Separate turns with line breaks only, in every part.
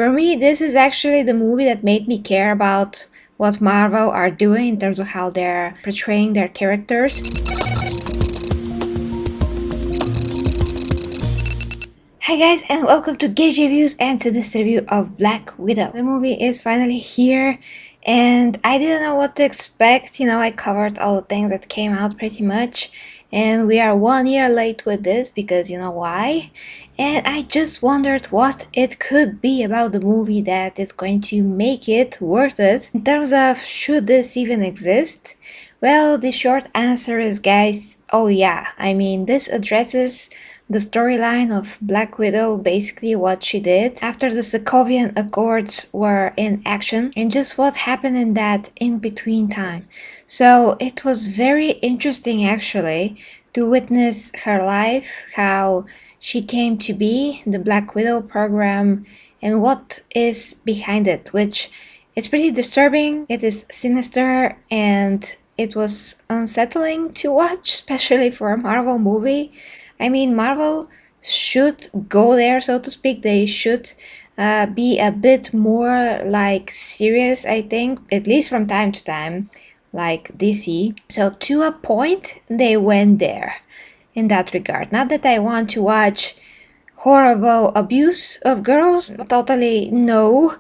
For me, this is actually the movie that made me care about what Marvel are doing in terms of how they're portraying their characters. Hi guys, and welcome to Gage Reviews and to this review of Black Widow. The movie is finally here and I didn't know what to expect. I covered all the things that came out pretty much, and we are 1 year late with this because you know why. And I just wondered what it could be about the movie that is going to make it worth it. In terms of should this even exist? Well, the short answer is, guys, oh yeah. This addresses the storyline of Black Widow, basically what she did after the Sokovian Accords were in action, and just what happened in that in-between time. So it was very interesting actually to witness her life, how she came to be, the Black Widow program, and what is behind it, which is pretty disturbing. It is sinister and it was unsettling to watch, especially for a Marvel movie. Marvel should go there, so to speak. They should be a bit more like serious, I think, at least from time to time, like DC. So to a point, they went there in that regard. Not that I want to watch horrible abuse of girls, totally no.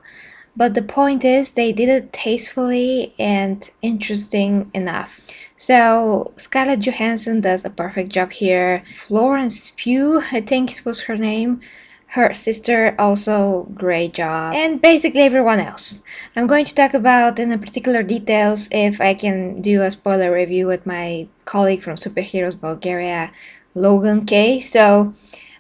But the point is, they did it tastefully and interesting enough. So Scarlett Johansson does a perfect job here. Florence Pugh, I think it was her name. Her sister, also great job. And basically everyone else. I'm going to talk about in particular details if I can do a spoiler review with my colleague from Superheroes Bulgaria, Logan K. So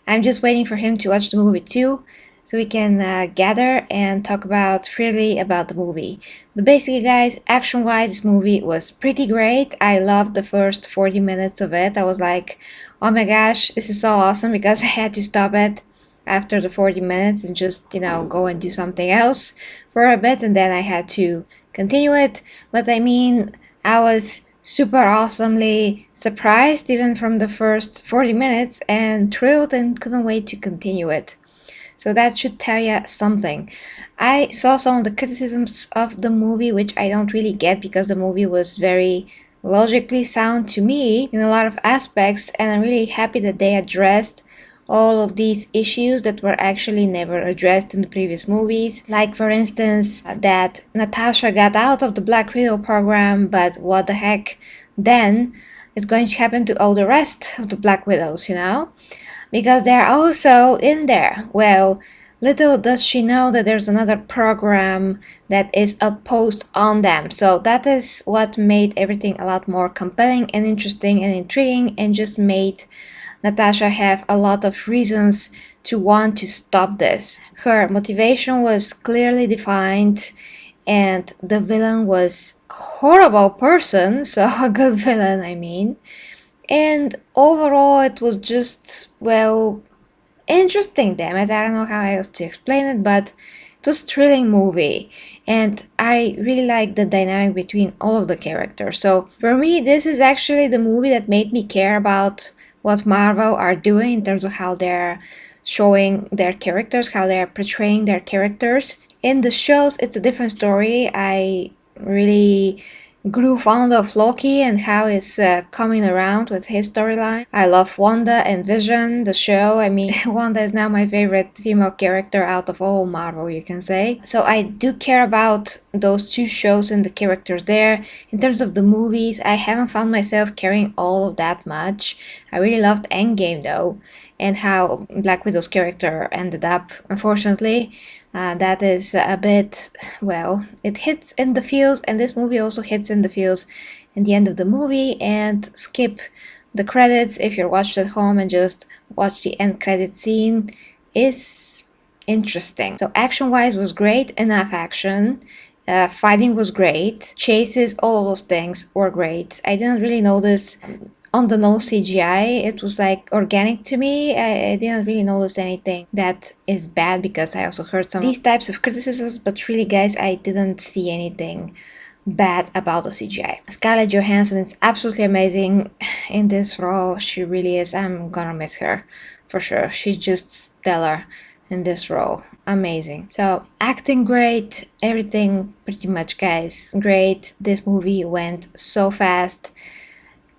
I'm just waiting for him to watch the movie too, so we can gather and talk about freely about the movie. But basically, guys, action-wise, this movie was pretty great. I loved the first 40 minutes of it. I was like, oh my gosh, this is so awesome, because I had to stop it after the 40 minutes and just, go and do something else for a bit, and then I had to continue it. But I was super awesomely surprised even from the first 40 minutes and thrilled and couldn't wait to continue it. So that should tell you something. I saw some of the criticisms of the movie, which I don't really get, because the movie was very logically sound to me in a lot of aspects, and I'm really happy that they addressed all of these issues that were actually never addressed in the previous movies. Like, for instance, that Natasha got out of the Black Widow program, but what the heck then is going to happen to all the rest of the Black Widows, because they're also in there. Well, little does she know that there's another program that is opposed on them. So that is what made everything a lot more compelling and interesting and intriguing, and just made Natasha have a lot of reasons to want to stop this. Her motivation was clearly defined, and the villain was a horrible person, so a good villain, And overall, it was just, well, interesting, damn it. I don't know how else to explain it, but it was a thrilling movie. And I really like the dynamic between all of the characters. So for me, this is actually the movie that made me care about what Marvel are doing in terms of how they're showing their characters, how they're portraying their characters. In the shows, it's a different story. I really grew fond of Loki and how it's coming around with his storyline. I love Wanda and Vision, the show. Wanda is now my favorite female character out of all Marvel, you can say. So I do care about those two shows and the characters there. In terms of the movies, I haven't found myself caring all of that much. I really loved Endgame though, and how Black Widow's character ended up, unfortunately. That is a bit, well, it hits in the feels, and this movie also hits in the feels in the end of the movie. And skip the credits if you're watched at home and just watch the end credit scene is interesting. So action-wise was great, enough action. Fighting was great. Chases, all of those things were great. I didn't really notice on the nose CGI. It was like organic to me. I didn't really notice anything that is bad, because I also heard some of these types of criticisms, but really, guys, I didn't see anything bad about the CGI. Scarlett Johansson is absolutely amazing in this role. She really is. I'm gonna miss her for sure. She's just stellar. in this role. Amazing. So, acting great, everything pretty much, guys. Great. This movie went so fast.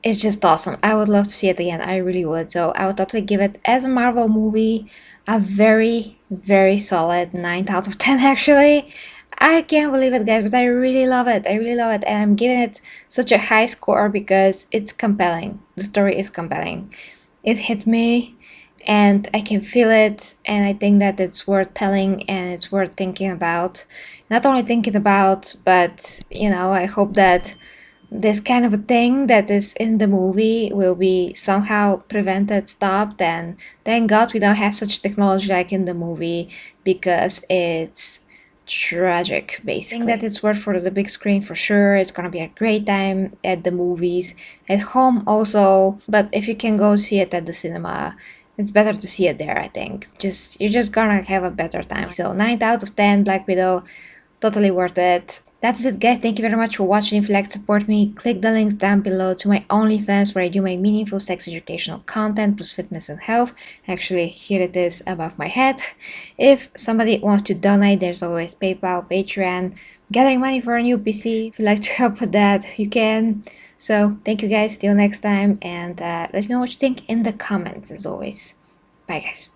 It's just awesome. I would love to see it again. I really would. So, I would totally give it, as a Marvel movie, a very, very solid 9 out of 10, actually. I can't believe it, guys, but I really love it. I really love it. And I'm giving it such a high score because it's compelling. The story is compelling. It hit me and I can feel it, and I think that it's worth telling and it's worth thinking about. Not only thinking about, but I hope that this kind of a thing that is in the movie will be somehow prevented, stopped, and thank God we don't have such technology like in the movie because it's tragic, basically. I think that it's worth for the big screen for sure. It's gonna be a great time at the movies, at home also, but if you can go see it at the cinema, it's better to see it there, I think. You're just gonna have a better time. So 9 out of 10, Black Widow. Totally worth it. That's it, guys. Thank you very much for watching. If you'd like to support me, click the links down below to my OnlyFans where I do my meaningful sex educational content plus fitness and health. Actually, here it is above my head. If somebody wants to donate, there's always PayPal, Patreon, gathering money for a new PC. If you'd like to help with that, you can. So, thank you guys. Till next time. And let me know what you think in the comments, as always. Bye, guys.